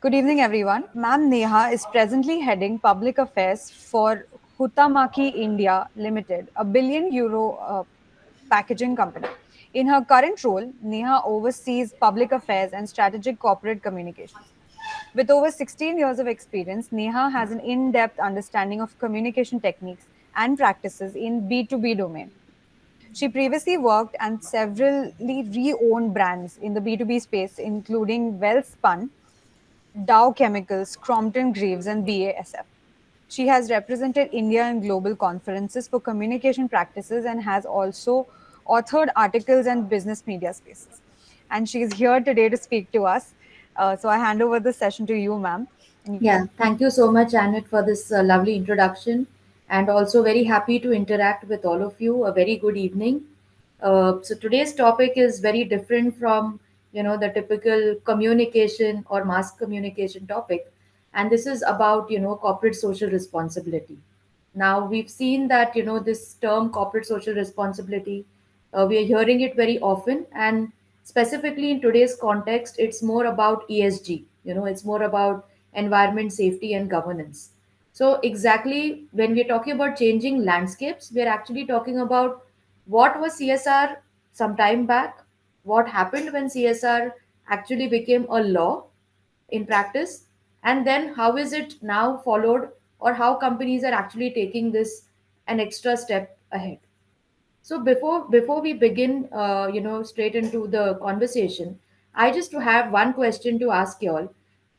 Good evening, everyone. Ma'am Neha is presently heading public affairs for Huhtamaki India Limited, a billion euro packaging company. In her current role, Neha oversees public affairs and strategic corporate communications. With over 16 years of experience, Neha has an in depth understanding of communication techniques and practices in B2B domain. She previously worked and severally re-owned brands in the B2B space, including Wellspun, Dow Chemicals, Crompton Greaves, and BASF. She has represented India in global conferences for communication practices and has also authored articles and business media spaces. And she is here today to speak to us. So I hand over the session to you, ma'am. And you Yeah, can. thank you so much, Janet, for this lovely introduction, and also very happy to interact with all of you. A very good evening. So today's topic is very different from the typical communication or mass communication topic, and this is about corporate social responsibility. Now we've seen that this term corporate social responsibility, we are hearing it very often, and specifically in today's context, it's more about ESG. It's more about environment, safety, and governance. So exactly when we're talking about changing landscapes, we're actually talking about what was CSR some time back, what happened when CSR actually became a law in practice, and then how is it now followed, or how companies are actually taking this an extra step ahead. So before we begin straight into the conversation, I just to have one question to ask you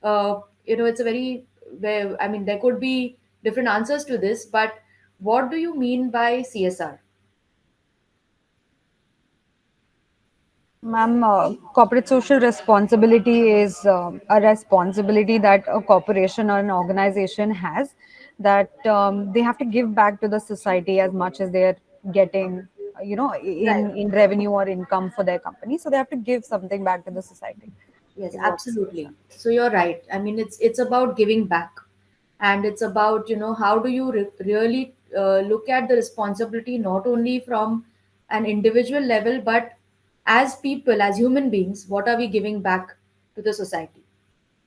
all. It's a very where I mean there could be different answers to this, but what do you mean by CSR? Ma'am, corporate social responsibility is a responsibility that a corporation or an organization has, that they have to give back to the society as much as they're getting, Right. in revenue or income for their company. So they have to give something back to the society. Yes, Is what CSR. absolutely. So you're right. I mean, it's about giving back, and it's about how do you really look at the responsibility not only from an individual level, but as people, as human beings, what are we giving back to the society?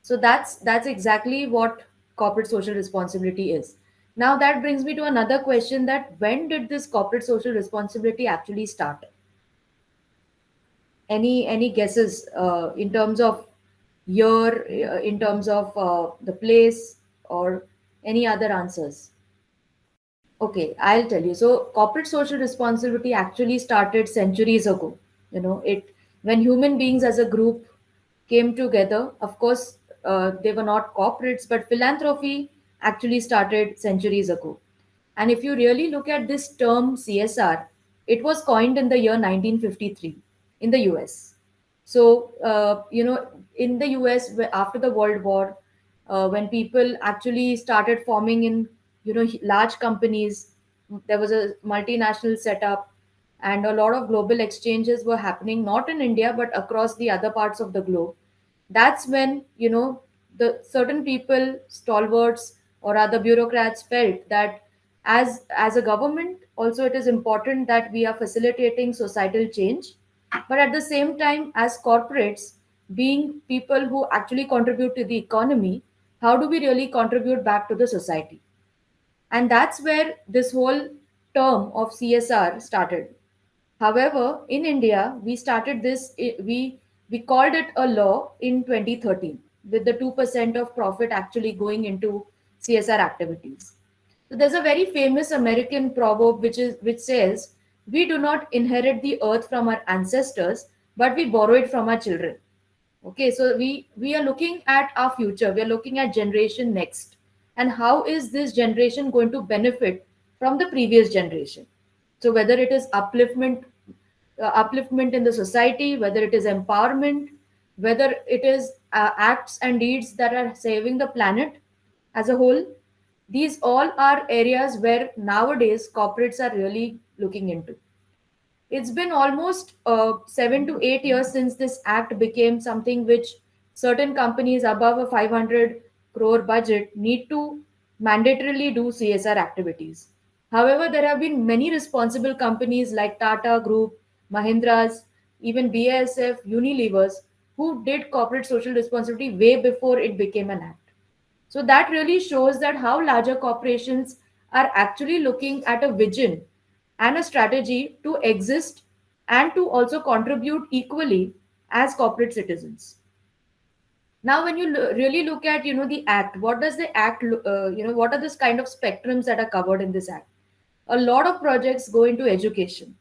So that's exactly what corporate social responsibility is. Now that brings me to another question: that when did this corporate social responsibility actually start? Any guesses in terms of year, in terms of the place, or any other answers? Okay, I'll tell you. So corporate social responsibility actually started centuries ago. It when human beings as a group came together. Of course, they were not corporates, but philanthropy actually started centuries ago. And if you really look at this term CSR, it was coined in the year 1953 in the US. So, in the US, after the World War, when people actually started forming in, large companies, there was a multinational setup, and a lot of global exchanges were happening, not in India, but across the other parts of the globe. That's when, the certain people, stalwarts, or other bureaucrats felt that as a government, also it is important that we are facilitating societal change, but at the same time, as corporates, being people who actually contribute to the economy, how do we really contribute back to the society? And that's where this whole term of CSR started. However, in India, we started this, we called it a law in 2013, with the 2% of profit actually going into CSR activities. So there's a very famous American proverb which says, "We do not inherit the earth from our ancestors, but we borrow it from our children." Okay, so we are looking at our future. We are looking at generation next, and how is this generation going to benefit from the previous generation? So whether it is upliftment in the society, whether it is empowerment, whether it is acts and deeds that are saving the planet as a whole, these all are areas where nowadays corporates are really looking into. It's been almost 7 to 8 years since this act became something which certain companies above a 500 crore budget need to mandatorily do CSR activities. However, there have been many responsible companies like Tata Group, Mahindra's, even BASF, Unilevers, who did corporate social responsibility way before it became an act. So that really shows that how larger corporations are actually looking at a vision and a strategy to exist and to also contribute equally as corporate citizens. Now when you really look at the act, what does the act what are this kind of spectrums that are covered in this act? A lot of projects go into education.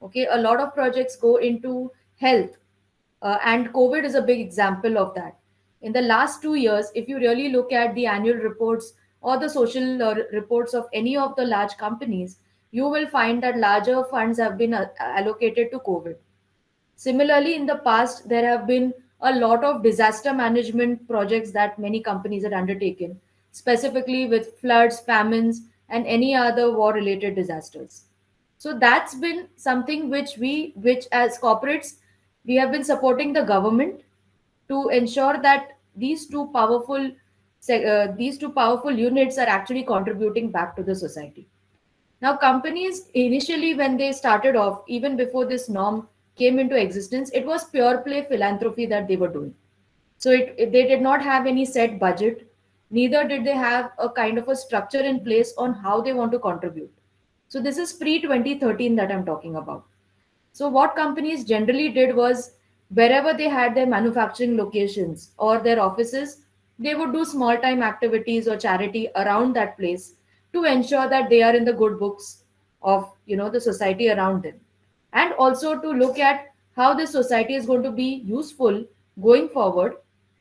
Okay, a lot of projects go into health, and COVID is a big example of that. In the last 2 years, if you really look at the annual reports or the social reports of any of the large companies, you will find that larger funds have been allocated to COVID. Similarly, in the past, there have been a lot of disaster management projects that many companies had undertaken, specifically with floods, famines, and any other war related disasters. So that's been something which as corporates, we have been supporting the government to ensure that these two powerful units are actually contributing back to the society. Now, companies initially, when they started off, even before this norm came into existence, it was pure play philanthropy that they were doing. So they did not have any set budget, neither did they have a kind of a structure in place on how they want to contribute. So this is pre 2013 that I'm talking about. So what companies generally did was wherever they had their manufacturing locations or their offices, they would do small time activities or charity around that place to ensure that they are in the good books of the society around them, and also to look at how this society is going to be useful going forward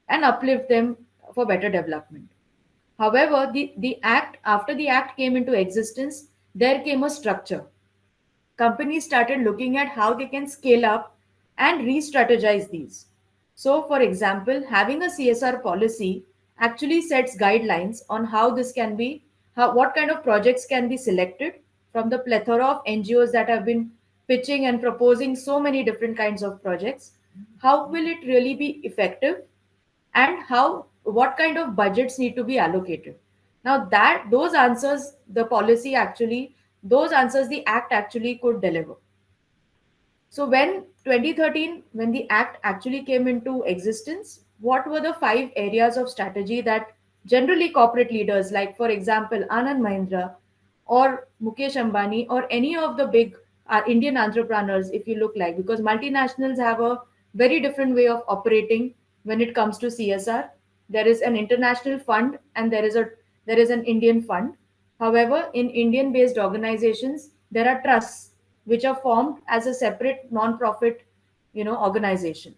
and uplift them for better development. However, the act after the act came into existence, there came a structure. Companies started looking at how they can scale up and re strategize these. So, for example, having a CSR policy actually sets guidelines on how this can be, what kind of projects can be selected from the plethora of NGOs that have been pitching and proposing so many different kinds of projects. How will it really be effective, and how what kind of budgets need to be allocated? Now that those answers the policy actually those answers the act actually could deliver. So when 2013, when the act actually came into existence, what were the five areas of strategy that generally corporate leaders, like for example Anand Mahindra or Mukesh Ambani or any of the big Indian entrepreneurs, if you look like, because multinationals have a very different way of operating when it comes to CSR. There is an international fund and there is an Indian fund. However, in Indian based organizations, there are trusts which are formed as a separate non-profit organization.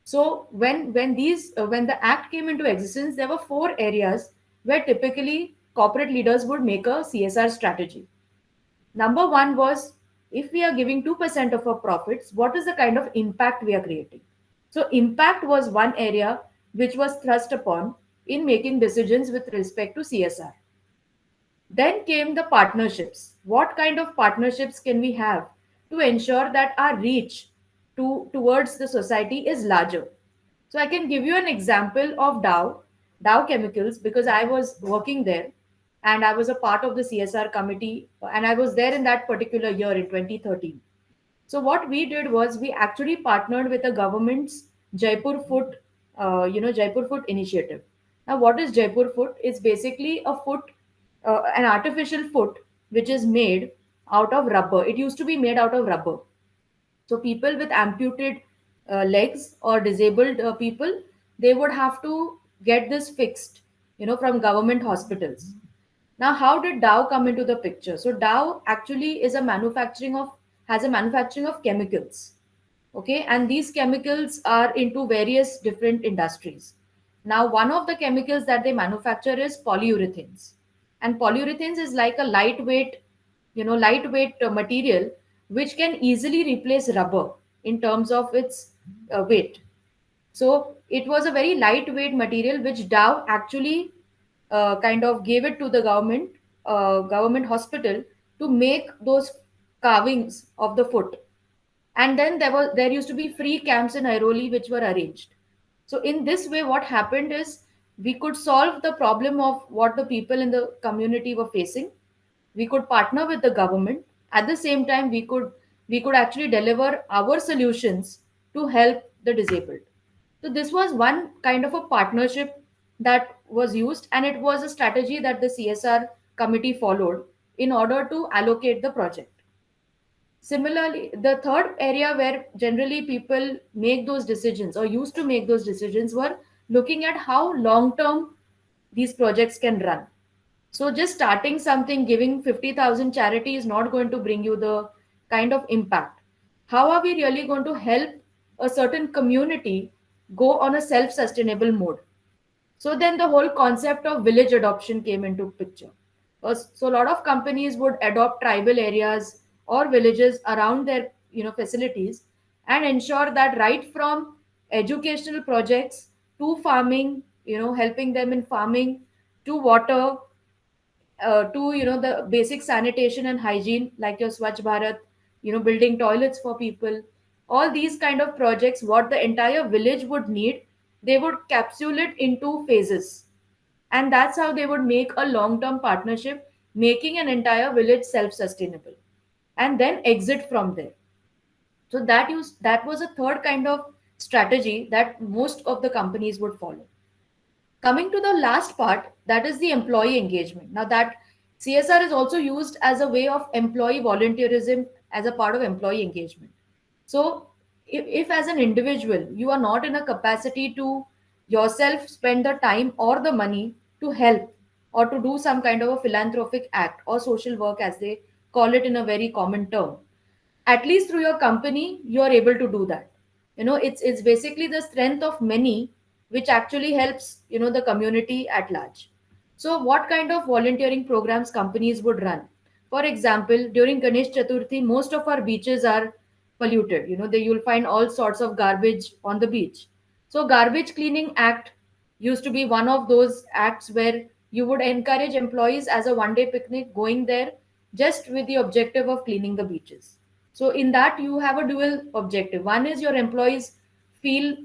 So when the act came into existence, there were four areas where typically corporate leaders would make a CSR strategy. Number one was, if we are giving 2% of our profits, what is the kind of impact we are creating? So impact was one area which was thrust upon in making decisions with respect to CSR. Then came the partnerships. What kind of partnerships can we have to ensure that our reach towards the society is larger? So I can give you an example of Dow Chemicals, because I was working there and I was a part of the CSR committee, and I was there in that particular year in 2013. So what we did was we actually partnered with the government's Jaipur Foot, Jaipur Foot initiative. Now, what is Jaipur Foot? It's basically a foot, an artificial foot, which is made out of rubber. It used to be made out of rubber. So people with amputated legs or disabled people, they would have to get this fixed, from government hospitals. Now, how did Dow come into the picture? So Dow actually has a manufacturing of chemicals. Okay, and these chemicals are into various different industries. Now, one of the chemicals that they manufacture is polyurethanes, and polyurethanes is like a lightweight material which can easily replace rubber in terms of its weight. So it was a very lightweight material which Dow actually kind of gave it to the government hospital to make those carvings of the foot. And then there used to be free camps in Airoli which were arranged. So in this way, what happened is we could solve the problem of what the people in the community were facing. We could partner with the government. At the same time, we could actually deliver our solutions to help the disabled. So this was one kind of a partnership that was used, and it was a strategy that the CSR committee followed in order to allocate the project. Similarly, the third area where generally people make those decisions or used to make those decisions were looking at how long term these projects can run. So just starting something, giving 50,000 charity is not going to bring you the kind of impact. How are we really going to help a certain community go on a self-sustainable mode? So then the whole concept of village adoption came into picture. So a lot of companies would adopt tribal areas or villages around their facilities, and ensure that right from educational projects to farming, helping them in farming, to water, to the basic sanitation and hygiene like your Swachh Bharat, building toilets for people. All these kind of projects, what the entire village would need, they would capsule it into phases, and that's how they would make a long term partnership, making an entire village self sustainable, and then exit from there. So that was a third kind of strategy that most of the companies would follow. Coming to the last part, that is the employee engagement. Now that CSR is also used as a way of employee volunteerism as a part of employee engagement. So if as an individual you are not in a capacity to yourself spend the time or the money to help or to do some kind of a philanthropic act or social work as they call it in a very common term, at least through your company you are able to do that. It's basically the strength of many which actually helps the community at large. So what kind of volunteering programs companies would run? For example, during Ganesh Chaturthi, most of our beaches are polluted. You'll find all sorts of garbage on the beach. So garbage cleaning act used to be one of those acts where you would encourage employees as a one day picnic going there just with the objective of cleaning the beaches. So in that you have a dual objective. One is your employees feel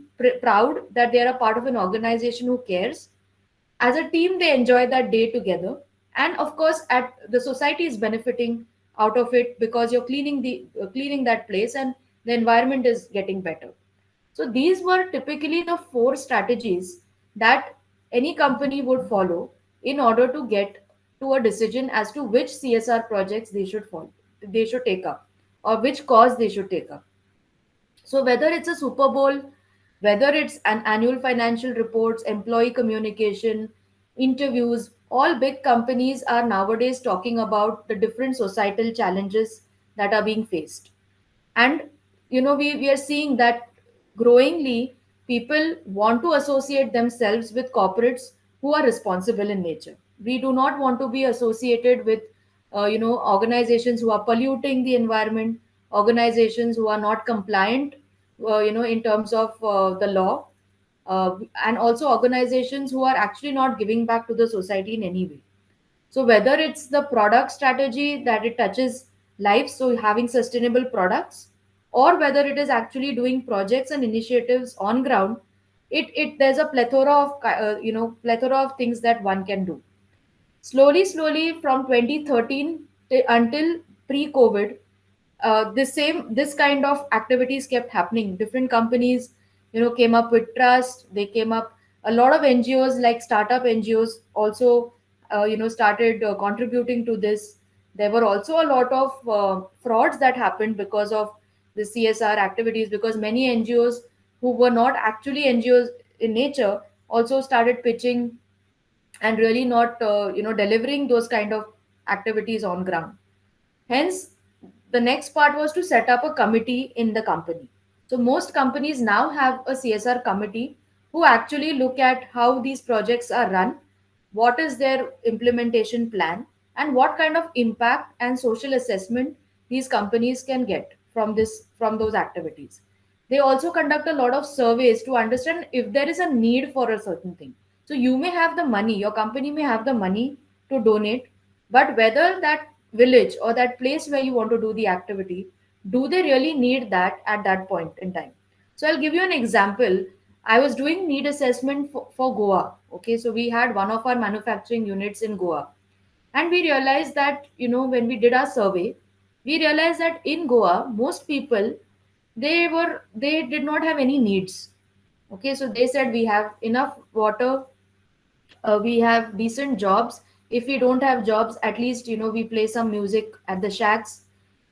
proud that they are a part of an organization who cares. As a team they enjoy that day together, and of course at the society is benefiting out of it because you're cleaning that place, and the environment is getting better. So these were typically the four strategies that any company would follow in order to get to a decision as to which CSR projects they should take up, or which cause they should take up. So whether it's a Super Bowl, whether it's an annual financial reports, employee communication, interviews, all big companies are nowadays talking about the different societal challenges that are being faced. And we are seeing that growingly people want to associate themselves with corporates who are responsible in nature. We do not want to be associated with organizations who are polluting the environment, organizations who are not compliant in terms of the law, and also organizations who are actually not giving back to the society in any way. So whether it's the product strategy that it touches life, so having sustainable products, or whether it is actually doing projects and initiatives on ground, it there's a plethora of things that one can do. Slowly from 2013 until pre-COVID, this kind of activities kept happening. Different companies came up with trust. They came up, a lot of NGOs like startup NGOs also started contributing to this. There were also a lot of frauds that happened because of the CSR activities, because many NGOs who were not actually NGOs in nature also started pitching and really not delivering those kind of activities on ground. Hence, the next part was to set up a committee in the company. So most companies now have a CSR committee who actually look at how these projects are run, what is their implementation plan, and what kind of impact and social assessment these companies can get from those activities. They also conduct a lot of surveys to understand if there is a need for a certain thing. So you may have the money, your company may have the money to donate, but whether that village or that place where you want to do the activity, do they really need that at that point in time? So I'll give you an example. I was doing need assessment for Goa. Okay, so we had one of our manufacturing units in Goa, and we realized that when we did our survey, we realized that in Goa most people, they did not have any needs. Okay, so they said we have enough water, we have decent jobs. If we don't have jobs, at least we play some music at the shacks,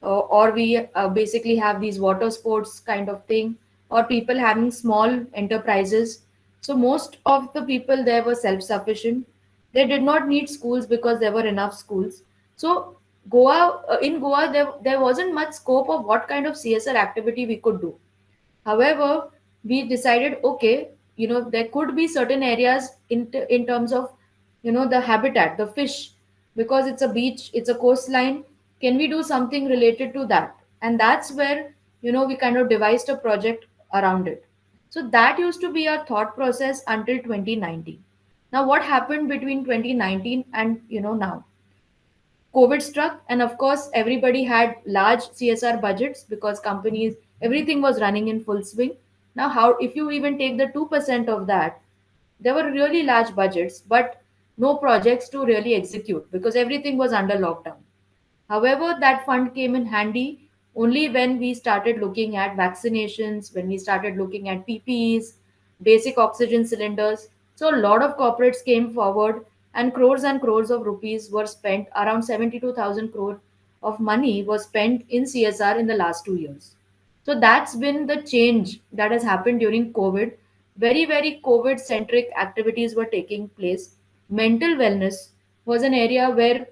or we basically have these water sports kind of thing, or people having small enterprises. So most of the people there were self sufficient. They did not need schools because there were enough schools. So in Goa, there wasn't much scope of what kind of CSR activity we could do. However, we decided, okay, there could be certain areas in terms of, the habitat, the fish, because it's a beach, it's a coastline. Can we do something related to that? And that's where, we kind of devised a project around it. So that used to be our thought process until 2019. Now, what happened between 2019 and, now? COVID struck, and of course, everybody had large CSR budgets because companies, everything was running in full swing. Now, how, if you even take the 2% of that, there were really large budgets, but no projects to really execute because everything was under lockdown. However, that fund came in handy only when we started looking at vaccinations, when we started looking at PPEs, basic oxygen cylinders. So, a lot of corporates came forward, and crores of rupees were spent. Around 72,000 crore of money was spent in CSR in the last 2 years. So, that's been the change that has happened during COVID. Very, very COVID centric activities were taking place. Mental wellness was an area where,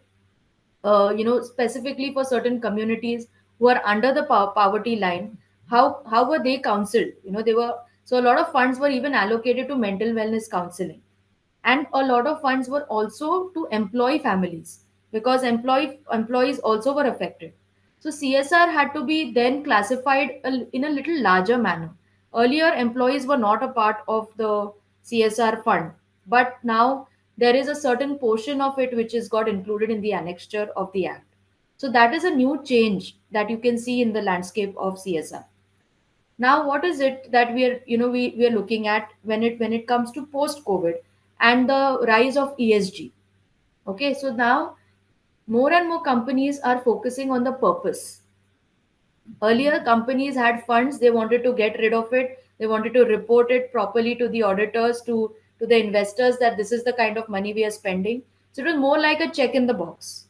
specifically for certain communities who are under the poverty line, how were they counseled? They were, so a lot of funds were even allocated to mental wellness counseling, and a lot of funds were also to employee families because employees also were affected. So CSR had to be then classified in a little larger manner. Earlier, employees were not a part of the CSR fund, but now there is a certain portion of it which is got included in the annexure of the act. So that is a new change that you can see in the landscape of CSR. Now, what is it that we are looking at when it comes to post COVID and the rise of ESG? Okay, so now more and more companies are focusing on the purpose. Earlier, companies had funds, they wanted to get rid of it, they wanted to report it properly to the auditors, to the investors, that this is the kind of money we are spending. So it was more like a check in the box.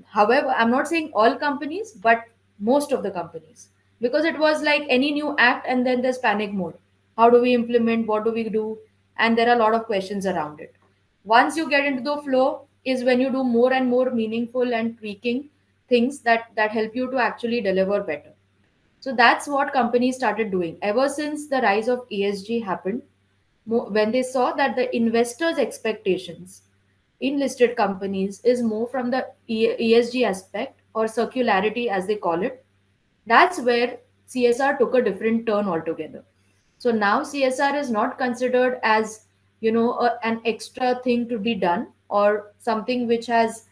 However, I'm not saying all companies, but most of the companies, because it was like any new act, and then there's panic mode. How do we implement? What do we do? And there are a lot of questions around it. Once you get into the flow, is when you do more and more meaningful and tweaking things that help you to actually deliver better. So that's what companies started doing ever since the rise of ESG happened. When they saw that the investors' expectations in listed companies is more from the ESG aspect, or circularity as they call it, that's where CSR took a different turn altogether. So now CSR is not considered as, an extra thing to be done, or something which has,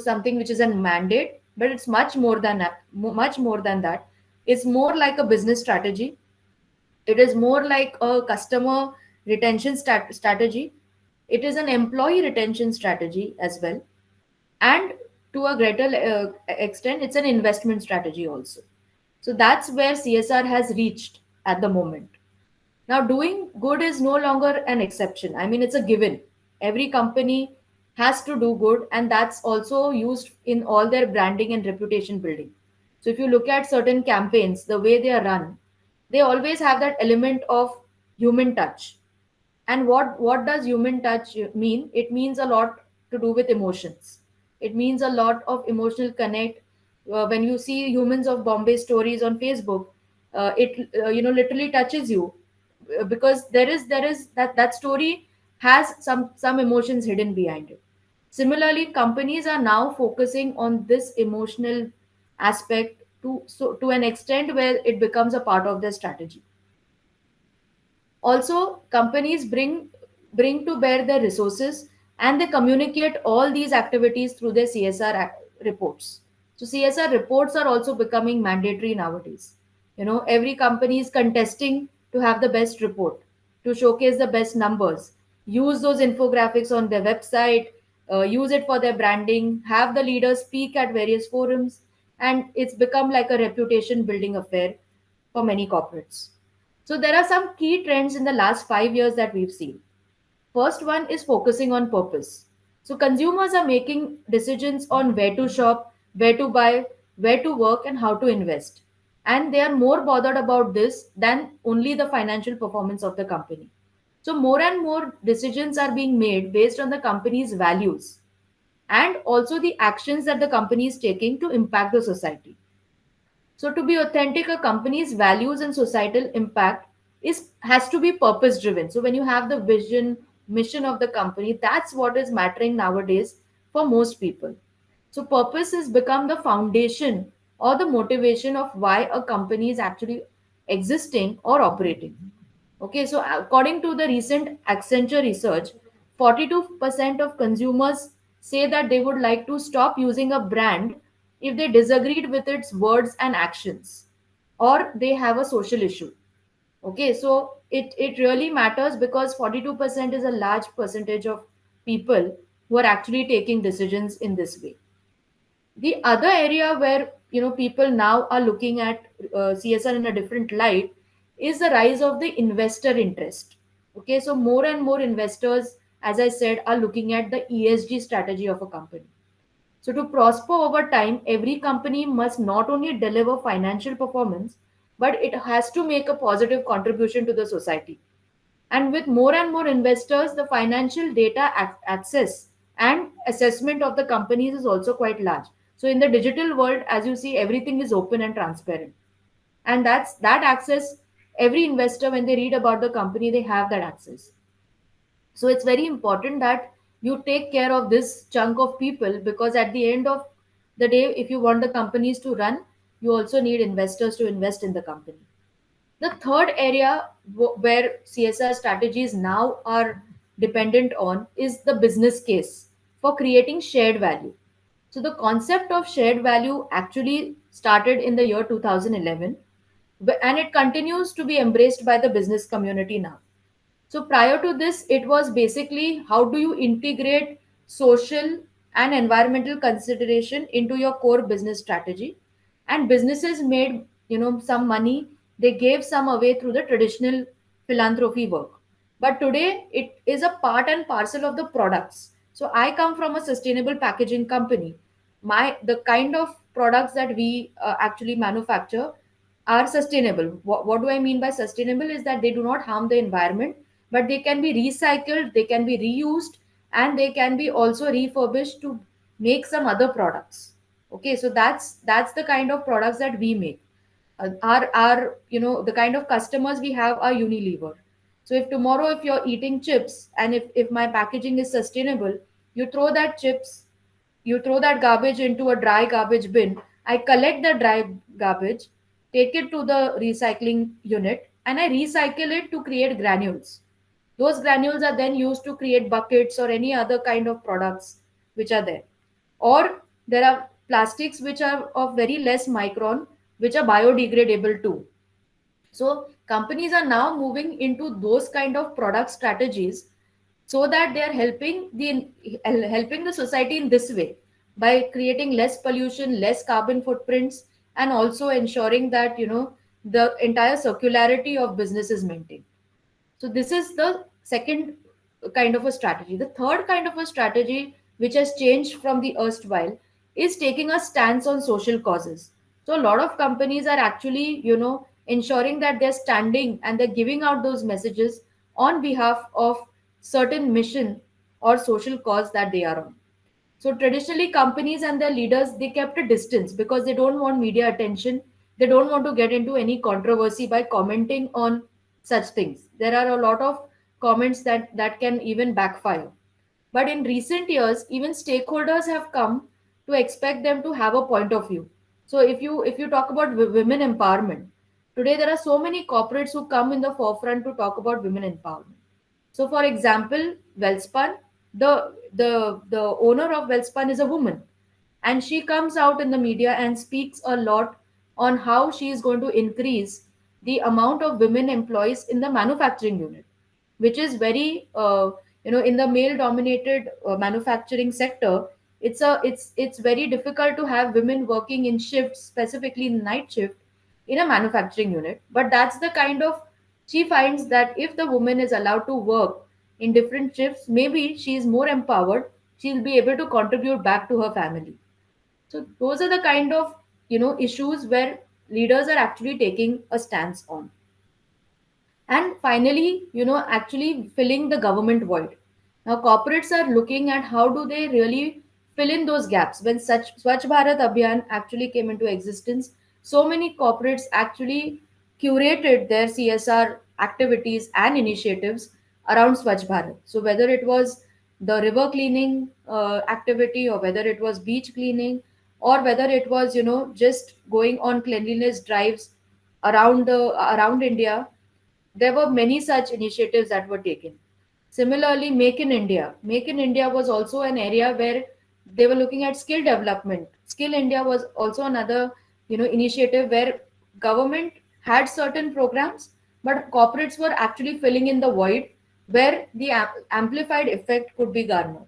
something which is a mandate, but it's much more than that. Much more than that. It's more like a business strategy. It is more like a customer retention strategy. It is an employee retention strategy as well, and to a greater extent, it's an investment strategy also. So that's where CSR has reached at the moment. Now, doing good is no longer an exception. I mean, it's a given. Every company has to do good, and that's also used in all their branding and reputation building. So, if you look at certain campaigns, the way they are run, they always have that element of human touch. And what does human touch mean? It means a lot to do with emotions. It means a lot of emotional connect. When you see Humans of Bombay stories on Facebook, it literally touches you, because there is that story has some emotions hidden behind it. Similarly, companies are now focusing on this emotional aspect to an extent where it becomes a part of their strategy. Also, companies bring to bear their resources, and they communicate all these activities through their CSR reports. So CSR reports are also becoming mandatory nowadays. Every company is contesting to have the best report, to showcase the best numbers, use those infographics on their website, use it for their branding, have the leaders speak at various forums, and it's become like a reputation building affair for many corporates. So there are some key trends in the last 5 years that we've seen. First one is focusing on purpose. So consumers are making decisions on where to shop, where to buy, where to work, and how to invest. And they are more bothered about this than only the financial performance of the company. So more and more decisions are being made based on the company's values and also the actions that the company is taking to impact the society. So to be authentic, a company's values and societal impact is has to be purpose driven. So when you have the vision, mission of the company, that's what is mattering nowadays for most people. So purpose has become the foundation or the motivation of why a company is actually existing or operating. Okay, so according to the recent Accenture research, 42% of consumers say that they would like to stop using a brand if they disagreed with its words and actions or they have a social issue. Okay, so it really matters because 42% is a large percentage of people who are actually taking decisions in this way. The other area where people now are looking at CSR in a different light is the rise of the investor interest. Okay, so more and more investors, as I said, are looking at the ESG strategy of a company. So to prosper over time, every company must not only deliver financial performance, but it has to make a positive contribution to the society. And with more and more investors, the financial data access and assessment of the companies is also quite large. So in the digital world, as you see, everything is open and transparent. And that access, every investor, when they read about the company, they have that access. So it's very important that you take care of this chunk of people, because at the end of the day, if you want the companies to run, you also need investors to invest in the company. The third area where CSR strategies now are dependent on is the business case for creating shared value. So the concept of shared value actually started in the year 2011, and it continues to be embraced by the business community now. So prior to this, it was basically how do you integrate social and environmental consideration into your core business strategy. And businesses made some money. They gave some away through the traditional philanthropy work. But today it is a part and parcel of the products. So I come from a sustainable packaging company. The kind of products that we actually manufacture are sustainable. What do I mean by sustainable is that they do not harm the environment, but they can be recycled, they can be reused, and they can be also refurbished to make some other products. Okay, so that's the kind of products that we make. Our the kind of customers we have are Unilever. So if tomorrow, if you're eating chips and if my packaging is sustainable, you throw that chips, you throw that garbage into a dry garbage bin. I collect the dry garbage, take it to the recycling unit, and I recycle it to create granules. Those granules are then used to create buckets or any other kind of products which are there. Or there are plastics which are of very less micron, which are biodegradable too. So companies are now moving into those kind of product strategies, so that they are helping the society in this way by creating less pollution, less carbon footprints, and also ensuring that the entire circularity of business is maintained. So this is the second kind of a strategy. The third kind of a strategy, which has changed from the erstwhile, is taking a stance on social causes. So a lot of companies are actually, ensuring that they're standing and they're giving out those messages on behalf of certain mission or social cause that they are on. So traditionally, companies and their leaders, they kept a distance because they don't want media attention. They don't want to get into any controversy by commenting on such things. There are a lot of comments that can even backfire. But in recent years, even stakeholders have come to expect them to have a point of view. So if you talk about women empowerment, today there are so many corporates who come in the forefront to talk about women empowerment. So, for example, Wellspun, the owner of Wellspun is a woman, and she comes out in the media and speaks a lot on how she is going to increase the amount of women employees in the manufacturing unit, which is very in the male dominated manufacturing sector. It's very difficult to have women working in shifts, specifically in night shift, in a manufacturing unit. But that's the kind of She finds that if the woman is allowed to work in different shifts, maybe she is more empowered. She'll be able to contribute back to her family. So those are the kind of issues where leaders are actually taking a stance on. And finally, actually filling the government void. Now corporates are looking at how do they really fill in those gaps. When such Swachh Bharat Abhiyan actually came into existence, so many corporates actually curated their CSR activities and initiatives around Swachh Bharat. So whether it was the river cleaning activity, or whether it was beach cleaning, or whether it was just going on cleanliness drives around India, there were many such initiatives that were taken. Similarly, Make in India. Make in India was also an area where they were looking at skill development. Skill India was also another, initiative where government had certain programs, but corporates were actually filling in the void where the amplified effect could be garnered.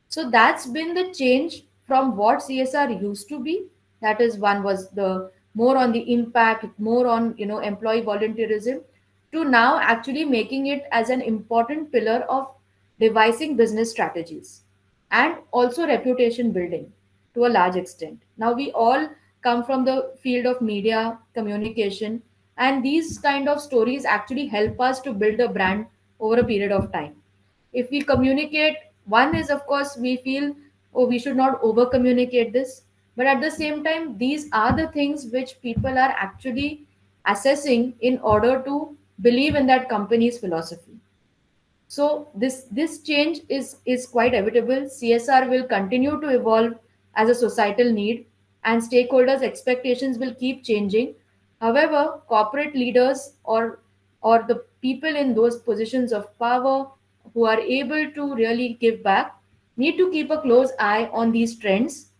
So that's been the change from what CSR used to be. That is, one was the more on the impact, more on employee volunteerism, to now actually making it as an important pillar of devising business strategies and also reputation building to a large extent. Now we all come from the field of media communication, and these kind of stories actually help us to build a brand over a period of time. If we communicate, one is of course we feel, oh, we should not over communicate this, but at the same time these are the things which people are actually assessing in order to believe in that company's philosophy. So this change is quite inevitable. CSR will continue to evolve as a societal need, and stakeholders expectations will keep changing. However, corporate leaders or the people in those positions of power who are able to really give back need to keep a close eye on these trends,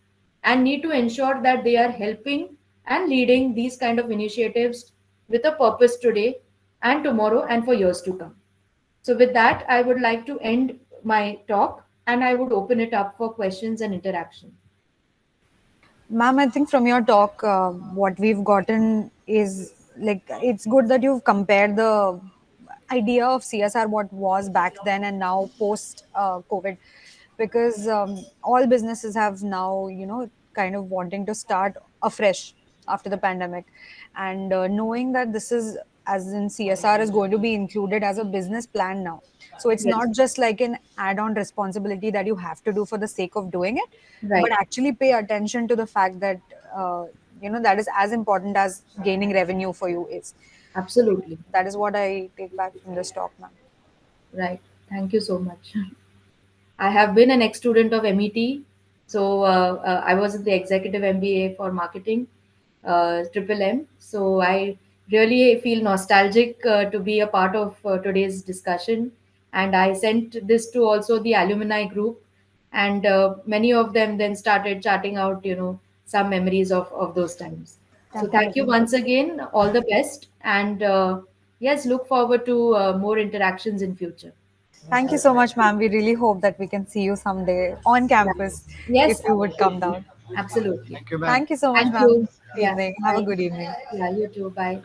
and need to ensure that they are helping and leading these kind of initiatives with a purpose today and tomorrow and for years to come. So, with that, I would like to end my talk, and I would open it up for questions and interaction. Ma'am, I think from your talk, what we've gotten is like it's good that you've compared the idea of CSR, what was back then and now post COVID, because all businesses have now, kind of wanting to start afresh after the pandemic. And knowing that this is, as in CSR, is going to be included as a business plan now. So it's Yes, not just like an add on responsibility that you have to do for the sake of doing it, but right. actually pay attention to the fact that uh, that is as important as gaining revenue for you is. Absolutely. That is what I take back from this talk, ma'am. Right. Thank you so much. I have been an ex-student of MET, so I was in the executive MBA for marketing, Triple M. So I really feel nostalgic to be a part of today's discussion, and I sent this to also the alumni group, and many of them then started chatting out, some memories of those times. So thank you Definitely. once again. All the best, and yes, look forward to more interactions in future. Thank you so much, ma'am. We really hope that we can see you someday on Yeah. campus if Yes, you would come absolutely. down. Absolutely. Thank you so much, Thank ma'am. you. Yeah. Evening. Have a Bye. good evening. Yeah, you too. Bye.